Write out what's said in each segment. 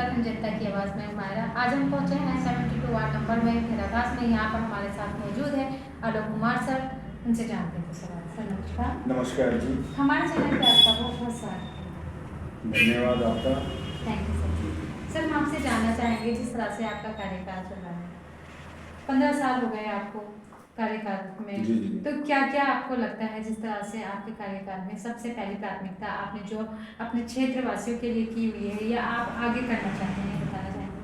उत्तराखंड जनता की आवाज़ में हमारा आज हम पहुंचे हैं 72 वार्ड नंबर में भेड़ाघास में। यहाँ पर हमारे साथ मौजूद है आलोक कुमार सर। उनसे जानते हैं सवाल। सर नमस्कार। नमस्कार जी। हमारे चैनल पे आपका बहुत बहुत स्वागत। धन्यवाद आपका। Thank you sir. सर हम आपसे जानना चाहेंगे जिस तरह से आपका कार्यकाल चल रहा है, 15 साल हो गए आपको कार्यकाल में। जी। तो क्या क्या आपको लगता है जिस तरह से आपके कार्यकाल में सबसे पहली प्राथमिकता आपने जो अपने क्षेत्र वासियों के लिए की हुई है या आप आगे करना चाहते हैं, बताना चाहेंगे?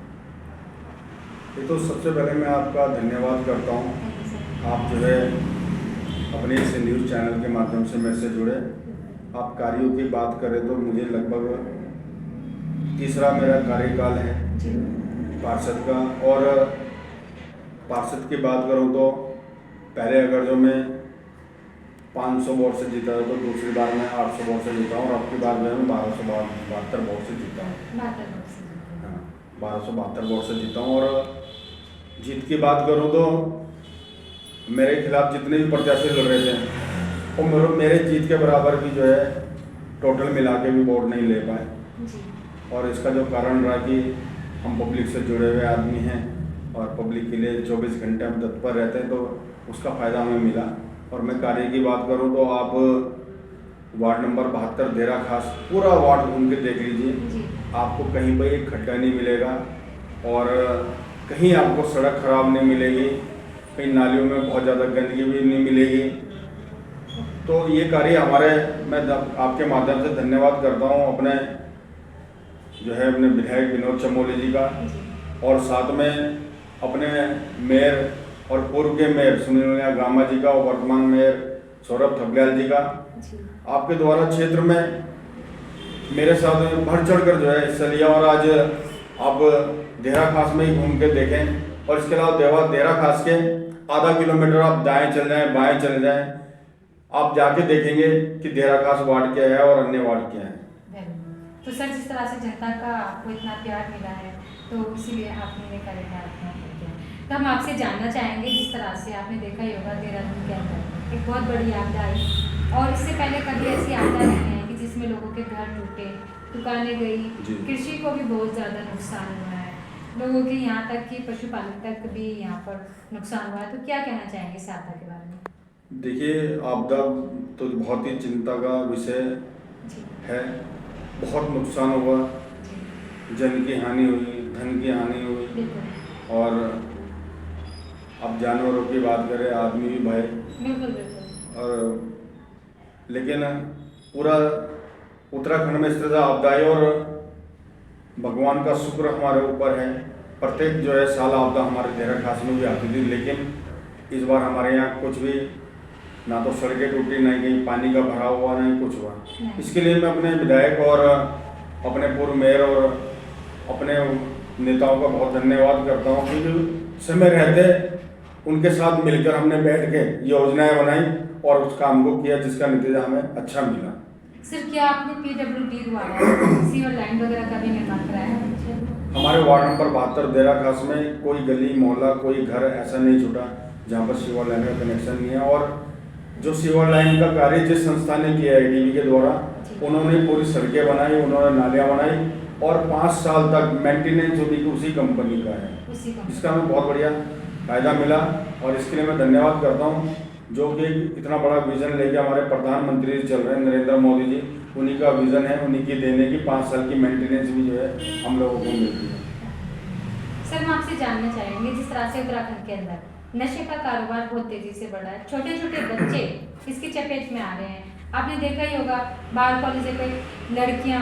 ये तो सबसे पहले मैं आपका धन्यवाद करता हूँ। Thank you sir. आप जो है अपने इस न्यूज़ चैनल के माध्यम से मेरे से जुड़े। आप कार्यों की बात करें तो मुझे लगभग तीसरा मेरा कार्यकाल है पार्षद का। और पार्षद की बात करूँ तो पहले अगर जो मैं 500 वोट से जीता था तो दूसरी बार मैं 800 वोट से जीता हूँ और अब की बार जो है मैं 1272 वोट से जीता हूँ। हाँ, 1272 वोट से जीता हूँ। और जीत की बात करूँ तो मेरे खिलाफ जितने भी प्रत्याशी लड़ रहे थे वो मेरे जीत के बराबर भी जो है टोटल मिला के भी वोट नहीं ले पाए। और इसका जो कारण रहा कि हम पब्लिक से जुड़े हुए आदमी हैं और पब्लिक के लिए 24 घंटे हम तत्पर रहते हैं, तो उसका फ़ायदा हमें मिला। और मैं कार्य की बात करूं तो आप वार्ड नंबर 72 देरा खास पूरा वार्ड घूम के देख लीजिए, आपको कहीं पर एक खड्डा नहीं मिलेगा और कहीं आपको सड़क खराब नहीं मिलेगी, कहीं नालियों में बहुत ज़्यादा गंदगी भी नहीं मिलेगी। तो ये कार्य हमारे, मैं आपके माध्यम से धन्यवाद करता हूँ अपने जो है अपने विधायक विनोद चमोली जी का, और साथ में अपने मेयर और पूर्व के मेयर सुनील गामा जी का और वर्तमान मेयर सौरभ थपलियाल जी का। आपके द्वारा क्षेत्र में मेरे साथ बढ़ चढ़ कर जो है हिस्सा लिया। और आज आप देरा खास में ही घूम के देखें और इसके अलावा देरा खास के आधा किलोमीटर आप दाएं चल जाएं बाएं चल जाएं, आप जाके देखेंगे कि देरा खास वार्ड क्या है और अन्य वार्ड क्या है। तो सर जिस तरह से जनता का आपको इतना प्यार मिला है तो इसीलिए आपने ये कार्यकाल अपना किया। तो हम आपसे जानना चाहेंगे जिस तरह से आपने देखा योगा देहरादून के अंदर एक बहुत बड़ी आपदा आई और इससे पहले कभी ऐसी आपदा नहीं है कि जिसमें लोगों के घर टूटे, दुकानें गई, कृषि को भी बहुत ज़्यादा नुकसान हुआ है, लोगों के यहाँ तक कि पशुपालन तक भी यहाँ पर नुकसान हुआ है। तो क्या कहना चाहेंगे इस आपदा के बारे में? देखिए, आपदा तो बहुत ही चिंता का विषय है। बहुत नुकसान हुआ, जन की हानि हुई, धन की हानि हुई, और अब जानवरों की बात करें आदमी भी भय। और लेकिन पूरा उत्तराखंड में इस तरह आपदा आई और भगवान का शुक्र हमारे ऊपर है। प्रत्येक जो है साल आपदा हमारे देहरा खास में भी आती थी, लेकिन इस बार हमारे यहाँ कुछ भी ना तो सड़कें टूटी, ना कहीं पानी का भरा हुआ, नहीं कुछ हुआ। इसके लिए मैं अपने विधायक और अपने पूर्व मेयर और अपने नेताओं का बहुत धन्यवाद करता हूँ, क्योंकि समय रहते उनके साथ मिलकर हमने बैठ के योजनाएं बनाई और उस काम को किया जिसका नतीजा हमें अच्छा मिला। सर क्या आपने PWD द्वारा सीवर लाइन वगैरह का भी निर्माण कराया है? हमारे वार्ड नंबर 72 देरा खास में कोई गली मोहल्ला कोई घर ऐसा नहीं छूटा जहाँ पर सीवर लाइन का कनेक्शन नहीं है। और जो सीवर लाइन का कार्य जिस संस्था ने किया है ADB के द्वारा, उन्होंने पूरी सड़कें बनाई, उन्होंने नालियाँ बनाई और 5 साल तक मेंटेनेंस उसी कंपनी का है, जिसका हमें बहुत बढ़िया फायदा मिला। और इसके लिए मैं धन्यवाद करता हूँ जो कि इतना बड़ा विजन लेके हमारे प्रधानमंत्री चल रहे हैं नरेंद्र मोदी जी, उन्हीं का विजन है, उन्हीं की देने की 5 साल की मेंटेनेंस भी जो है हम लोगों को मिलती है। सर हम आपसे जानना चाहेंगे जिस तरह से उत्तराखंड के अंदर नशे का कारोबार बहुत तेजी से बढ़ा है, छोटे छोटे बच्चे इसकी चपेट में आ रहे हैं। आपने देखा ही होगा बाहर कॉलेज के लड़कियां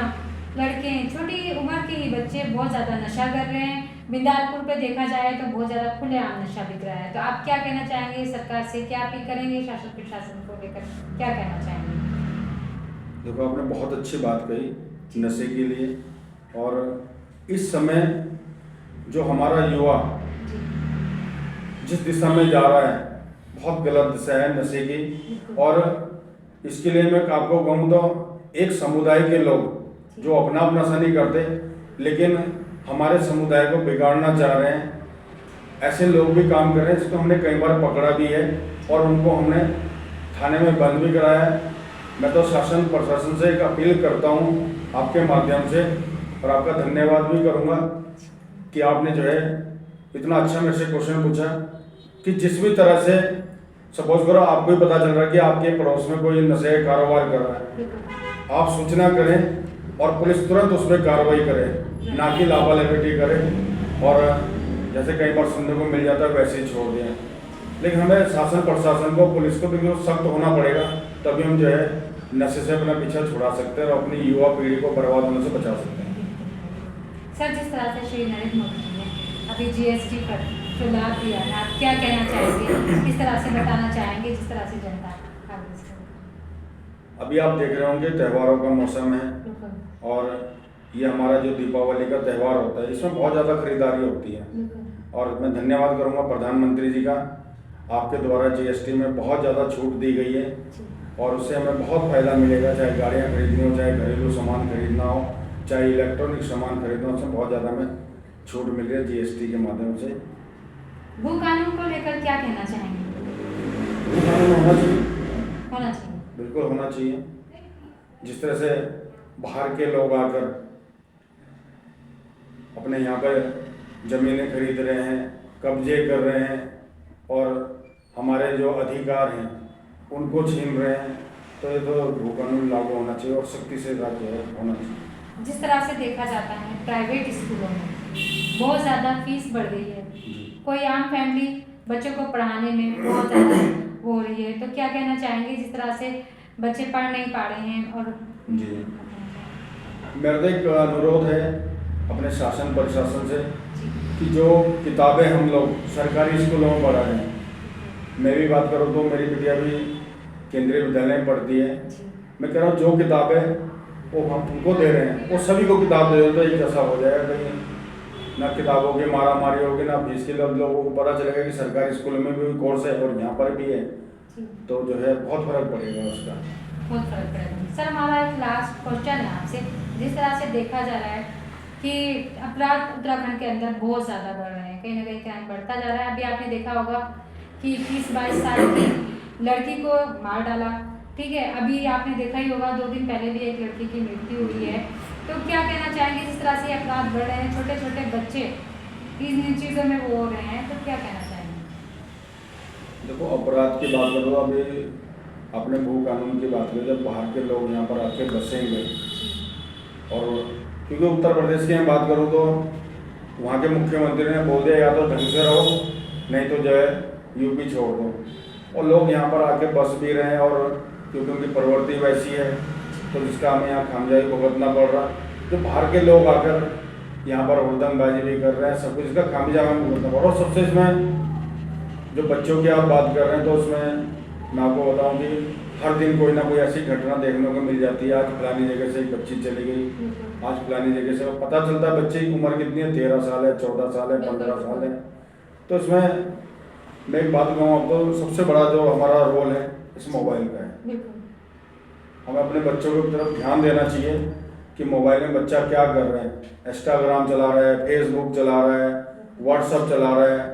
लड़के छोटी उम्र के ही बच्चे बहुत ज़्यादा नशा कर रहे हैं। बिंदालपुर पे देखा जाए तो बहुत ज़्यादा खुलेआम नशा बिक रहा है। तो आप क्या कहना चाहेंगे सरकार से, क्या अपील करेंगे शासन प्रशासन को लेकर, क्या कहना चाहेंगे? देखो, आपने बहुत अच्छी बात कही नशे के लिए। और इस समय जो हमारा युवा जिस दिशा में जा रहा है बहुत गलत दिशा है नशे की। और इसके लिए मैं आपको कहूँ तो एक समुदाय के लोग जो अपना नशा नहीं करते लेकिन हमारे समुदाय को बिगाड़ना चाह रहे हैं, ऐसे लोग भी काम कर रहे हैं, जिसको हमने कई बार पकड़ा भी है और उनको हमने थाने में बंद भी कराया है। मैं तो शासन प्रशासन से एक अपील करता हूँ आपके माध्यम से और आपका धन्यवाद भी करूँगा कि आपने जो है इतना अच्छा मेरे से क्वेश्चन पूछा कि जिस भी तरह से सपोज करो आपको ही पता चल रहा है कि आपके पड़ोस में कोई नशे का कारोबार कर रहा है, आप सूचना करें और पुलिस तुरंत उस पर कार्रवाई करे, ना कि लापरवाही करे और जैसे कई बार सुनने को मिल जाता है वैसे ही छोड़ दें। लेकिन हमें शासन प्रशासन को पुलिस को भी सख्त होना पड़ेगा, तभी हम जो है नशे से अपना पीछा छुड़ा सकते हैं और अपनी युवा पीढ़ी को बर्बाद होने से बचा सकते हैं। सर, जिस तरह से श्री नरेंद्र मोदी जी ने अभी जीएसटी पर जो लाभ दिया है, आप क्या कहना चाहेंगे, किस तरह से बताना चाहेंगे जिस तरह से जनता आगे इसको? अभी आप देख रहे होंगे त्योहारों का मौसम है और ये हमारा जो दीपावली का त्यौहार होता है इसमें बहुत ज़्यादा खरीदारी होती है और मैं धन्यवाद करूंगा प्रधानमंत्री जी का, आपके द्वारा जीएसटी में बहुत ज़्यादा छूट दी गई है और उससे हमें बहुत फ़ायदा मिलेगा, चाहे गाड़ियाँ खरीदनी हो, चाहे घरेलू सामान खरीदना हो, चाहे इलेक्ट्रॉनिक सामान खरीदना हो, उसमें बहुत ज़्यादा हमें छूट मिल रही है जीएसटी के माध्यम से। भू कानून को लेकर क्या कहना चाहेंगे? भू कानून होना चाहिए, होना चाहिए, बिल्कुल होना चाहिए। जिस तरह से बाहर के लोग आकर अपने यहाँ पर ज़मीनें खरीद रहे हैं, कब्जे कर रहे हैं और हमारे जो अधिकार हैं उनको छीन रहे हैं, तो ये तो भू कानून लागू होना चाहिए और सख्ती से लागू होना चाहिए। जिस तरह से देखा जाता है प्राइवेट स्कूलों में बहुत ज़्यादा फीस बढ़ गई है, कोई आम फैमिली बच्चों को पढ़ाने में बहुत ज़्यादा हो रही है, तो क्या कहना चाहेंगे जिस तरह से बच्चे पढ़ नहीं पा रहे हैं? और जी, मेरा तो एक अनुरोध है अपने शासन प्रशासन से कि जो किताबें हम लोग सरकारी स्कूलों में पढ़ा रहे हैं, मैं भी बात करूँ तो मेरी बिटिया भी केंद्रीय विद्यालय में पढ़ती है, मैं कह रहा हूँ जो किताबें वो हम उनको दे रहे हैं वो सभी को किताब दे दें तो एक ऐसा हो जाएगा, कहीं ना किताबों की मारा मारी होगी ना फीस के लोगों को पता चलेगा कि सरकारी स्कूल में भी कोर्स है और यहाँ पर भी है, तो जो है बहुत फर्क पड़ेगा उसका, बहुत फर्क पड़ेगा। सर, हमारा एक लास्ट क्वेश्चन है आपसे, जिस तरह से देखा जा रहा है कि अपराध उत्तराखंड के अंदर बहुत ज़्यादा बढ़ रहे हैं, कहीं ना कहीं क्राइम बढ़ता जा रहा है। अभी आपने देखा होगा कि 21-22 साल की लड़की को मार डाला, ठीक है, अभी आपने देखा ही होगा 2 दिन पहले भी एक लड़की की मृत्यु हुई है। तो क्या कहना चाहेंगे जिस तरह से अपराध बढ़ रहे हैं, छोटे छोटे बच्चे इन चीज़ों में वो हो रहे हैं, तो क्या कहना चाहेंगे? देखो अपराध की बात करो, अभी आपने भू कानून की बात करी, जब बाहर के लोग यहाँ पर आके बसेंगे और क्योंकि उत्तर प्रदेश की मैं बात करूँ तो वहाँ के मुख्यमंत्री ने बोल दिया या तो ढंग से रहो नहीं तो जो है यूपी छोड़ दो, और लोग यहाँ पर आके बस भी रहे हैं और क्योंकि उनकी प्रवृत्ति वैसी है तो जिसका हमें यहाँ खामजाई भुगतना पड़ रहा। जो बाहर के लोग आकर यहाँ पर हुड़दंगबाजी भी कर रहे हैं, सब कुछ इसका खामजा हमें भुगतना पड़ रहा। और सबसे इसमें जो बच्चों की आप बात कर रहे हैं तो उसमें मैं आपको बताऊँ कि हर दिन कोई ना कोई ऐसी घटना देखने को मिल जाती है। आज फलानी जगह से एक बच्ची चली गई, आज फलानी जगह से पता चलता है बच्चे की उम्र कितनी है, 13 साल है, 14 साल है, 15 साल है। तो इसमें मैं एक बात कहूँ आपको, सबसे बड़ा जो हमारा रोल है इस मोबाइल का है। हमें अपने बच्चों की तरफ ध्यान देना चाहिए कि मोबाइल में बच्चा क्या कर रहा है, इंस्टाग्राम चला रहा है, फेसबुक चला रहा है, व्हाट्सअप चला रहा है,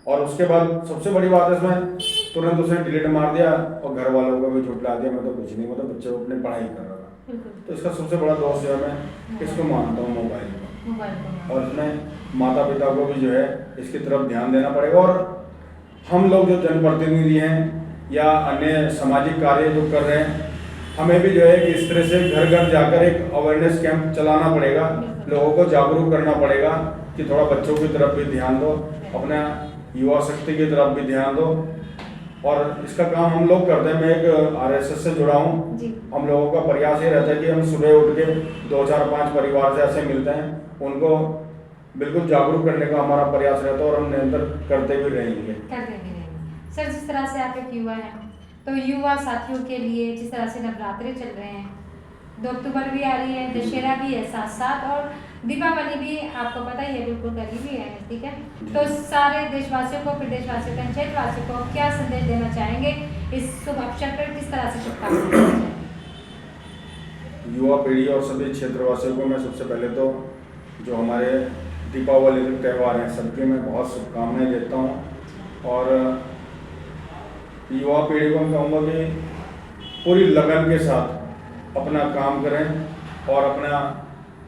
और उसके बाद सबसे बड़ी बात है इसमें तुरंत उसने डिलीट मार दिया और घर वालों को भी झुठला दिया, मैं तो कुछ नहीं, मतलब बच्चे अपनी पढ़ाई कर रहा था। तो इसका सबसे बड़ा दोष जो है मैं इसको मानता हूँ मोबाइल को, और इसमें माता पिता को भी जो है इसकी तरफ ध्यान देना पड़ेगा। और हम लोग जो जनप्रतिनिधि हैं या अन्य सामाजिक कार्य जो कर रहे हैं, हमें भी जो है कि इस तरह से घर घर जाकर एक अवेयरनेस कैंप चलाना पड़ेगा, लोगों को जागरूक करना पड़ेगा कि थोड़ा बच्चों की तरफ भी ध्यान दो, अपना युवा शक्ति की तरफ भी ध्यान दो। और इसका काम हम लोग करते हैं, मैं एक आरएसएस से जुड़ा हूँ, हम लोगों का प्रयास ये रहता है कि हम सुबह उठ के 2, 4, 5 परिवार से ऐसे मिलते हैं, उनको बिल्कुल जागरूक करने का हमारा प्रयास रहता है और हम निरंतर करते भी रहेंगे। सर, जिस तरह से आप एक युवा हैं, तो युवा साथियों के लिए जिस तरह से नवरात्रे चल रहे हैं, 2 अक्टूबर भी आ रही है, दशहरा भी है साथ साथ, और दीपावली भी आपको पता ही है बिल्कुल करीब ही है, ठीक है, तो सारे देशवासियों को, प्रदेशवासियों को, क्षेत्रवासियों को क्या संदेश देना चाहेंगे इस शुभ अवसर पर, किस तरह से शुभकामनाएं देना चाहेंगे? युवा पीढ़ी और सभी क्षेत्रवासियों को मैं सबसे पहले तो जो हमारे दीपावली के त्यौहार हैं सबके मैं बहुत शुभकामनाएं देता हूँ। और युवा पीढ़ी को मैं कहूँगा कि पूरी लगन के साथ अपना काम करें और अपना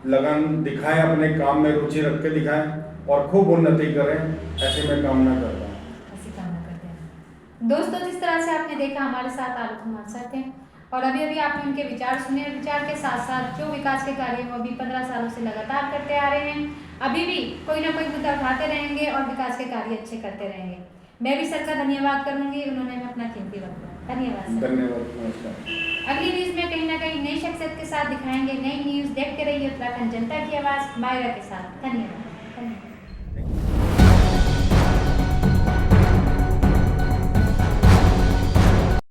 लगन दिखाएं, अपने काम में रुचि रख के दिखाएं और खूब उन्नति करें, ऐसे मैं कामना करता हूँ। ऐसी कामना करते हैं। दोस्तों, जिस तरह से आपने देखा हमारे साथ आलोक कुमार सर थे और अभी अभी आपने उनके विचार सुने। विचार के साथ साथ जो विकास के कार्य वो अभी 15 सालों से लगातार करते आ रहे हैं, अभी भी कोई ना कोई मुद्दा उठाते रहेंगे और विकास के कार्य अच्छे करते रहेंगे। मैं भी सर का धन्यवाद करूंगी, उन्होंने हमें अपना कीमती वक्त दिया। धन्यवाद सर। धन्यवाद, नमस्कार। अगली न्यूज में कहीं ना कहीं नई शख्सियत के साथ दिखाएंगे नई न्यूज। देखते रहिए उत्तराखंड जनता की आवाज मायरा के साथ। धन्यवाद।